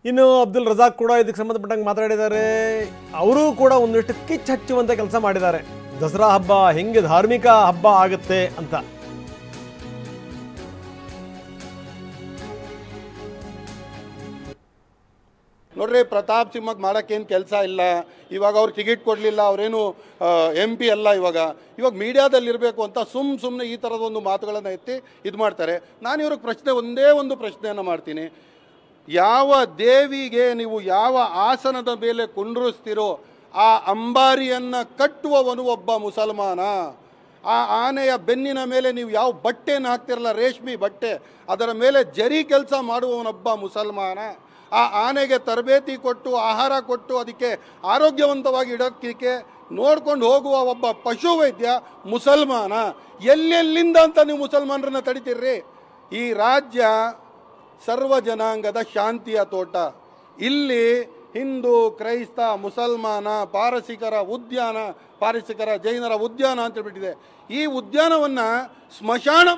ಇನ್ನು ಅಬ್ದುಲ್ ರಜಾಕ್ ಕೂಡ ಇದಕ್ಕೆ ಸಂಬಂಧಪಟ್ಟಂಗೆ ಮಾತಾಡಿದ್ದಾರೆ. ಅವರು ಕೂಡ ಒಂದಿಷ್ಟು ಕಿಚ್ಚು ಹಚ್ಚುವಂಥ ಕೆಲಸ ಮಾಡಿದ್ದಾರೆ. ದಸರಾ ಹಬ್ಬ ಹೆಂಗೆ ಧಾರ್ಮಿಕ ಹಬ್ಬ ಆಗುತ್ತೆ ಅಂತ. ನೋಡ್ರಿ, ಪ್ರತಾಪ್ ಸಿಂಹಕ್ಕೆ ಮಾಡೋಕ್ಕೇನು ಕೆಲಸ ಇಲ್ಲ. ಇವಾಗ ಅವ್ರು ಟಿಕೆಟ್ ಕೊಡಲಿಲ್ಲ, ಅವರೇನು MP ಅಲ್ಲ. ಇವಾಗ ಮೀಡಿಯಾದಲ್ಲಿರಬೇಕು ಅಂತ ಸುಮ್ಮನೆ ಈ ಥರದೊಂದು ಮಾತುಗಳನ್ನು ಎತ್ತಿ ಇದು ಮಾಡ್ತಾರೆ. ನಾನು ಇವ್ರಿಗೆ ಒಂದೇ ಒಂದು ಪ್ರಶ್ನೆಯನ್ನು ಮಾಡ್ತೀನಿ. ಯಾವ ದೇವಿಗೆ ನೀವು ಯಾವ ಆಸನದ ಮೇಲೆ ಕುಂಡ್ರಿಸ್ತಿರೋ ಆ ಅಂಬಾರಿಯನ್ನು ಕಟ್ಟುವವನು ಒಬ್ಬ ಮುಸಲ್ಮಾನ. ಆ ಆನೆಯ ಬೆನ್ನಿನ ಮೇಲೆ ನೀವು ಯಾವ ಬಟ್ಟೆಯನ್ನು ಹಾಕ್ತಿರಲ್ಲ, ರೇಷ್ಮೆ ಬಟ್ಟೆ, ಅದರ ಮೇಲೆ ಜರಿ ಕೆಲಸ ಮಾಡುವವನೊಬ್ಬ ಮುಸಲ್ಮಾನ. ಆ ಆನೆಗೆ ತರಬೇತಿ ಕೊಟ್ಟು ಆಹಾರ ಕೊಟ್ಟು ಅದಕ್ಕೆ ಆರೋಗ್ಯವಂತವಾಗಿ ಇಡೋದಕ್ಕೆ ನೋಡ್ಕೊಂಡು ಹೋಗುವ ಒಬ್ಬ ಪಶು ವೈದ್ಯ ಮುಸಲ್ಮಾನ. ಎಲ್ಲೆಲ್ಲಿಂದ ಅಂತ ನೀವು ಮುಸಲ್ಮಾನರನ್ನ ತಡಿತೀರ್ರಿ? ಈ ರಾಜ್ಯ ಸರ್ವ ಜನಾಂಗದ ಶಾಂತಿಯ ತೋಟ. ಇಲ್ಲಿ ಹಿಂದೂ, ಕ್ರೈಸ್ತ, ಮುಸಲ್ಮಾನ, ಪಾರಸಿಕರ ಉದ್ಯಾನ, ಪಾರಸಿಕರ ಜೈನರ ಉದ್ಯಾನ ಅಂತ ಹೇಳ್ಬಿಟ್ಟಿದೆ. ಈ ಉದ್ಯಾನವನ್ನು ಸ್ಮಶಾನ